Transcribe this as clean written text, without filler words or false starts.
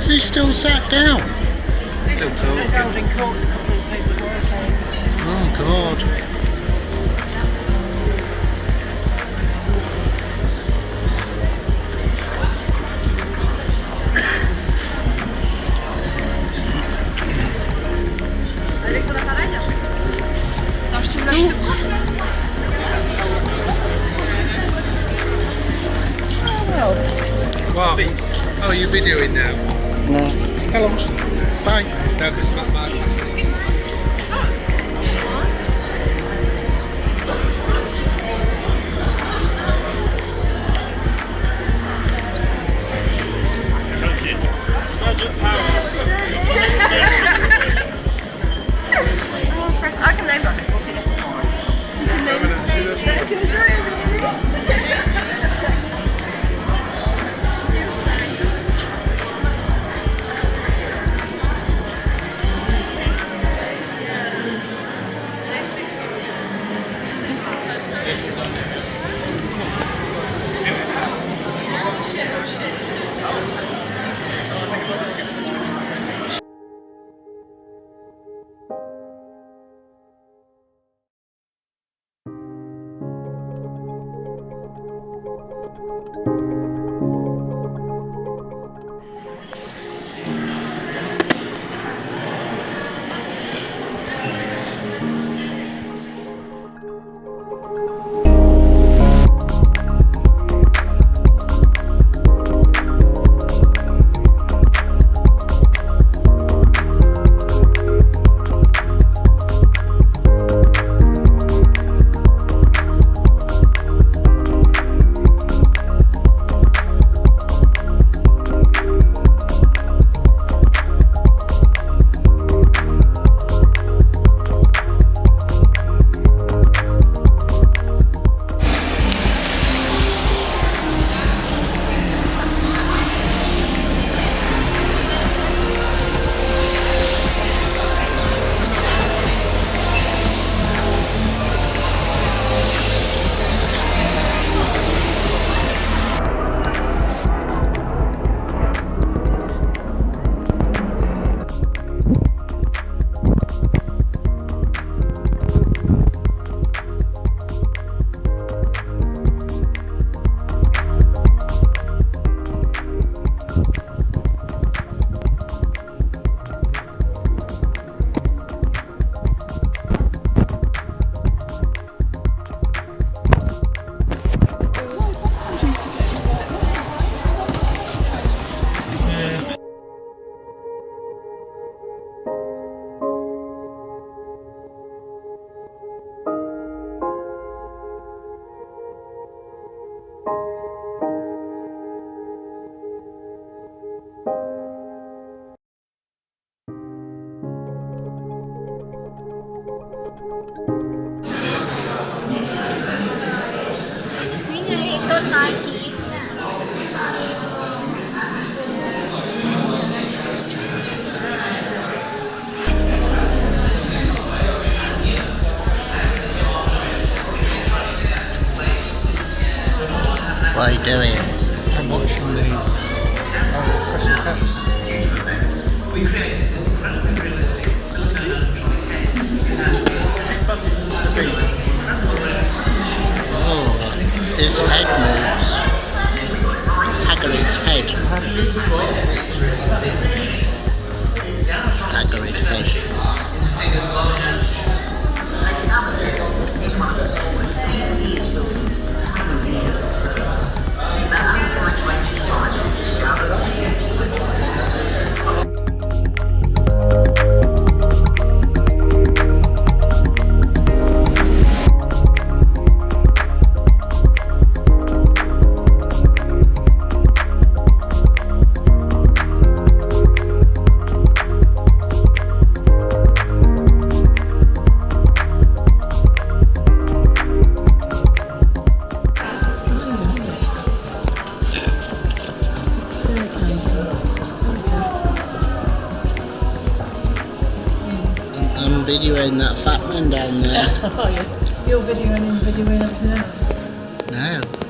He still sat down. Still talking. Oh God. What? Oh, you're videoing now? No. Hello. Bye. No, because Mark. I can name it. Nike. What are you doing? I'm watching these. Oh, pressing caps. We created this incredibly realistic silicone electronic head. It has Oh, his head moves. Hagrid's head. Hagrid's head. into figures large and next atmosphere is one of the smallest. He is built in years or so. Now, animatronics range in size from scallops to evolved monsters. I'm videoing that fat man down there. Oh, you're videoing everything else. No.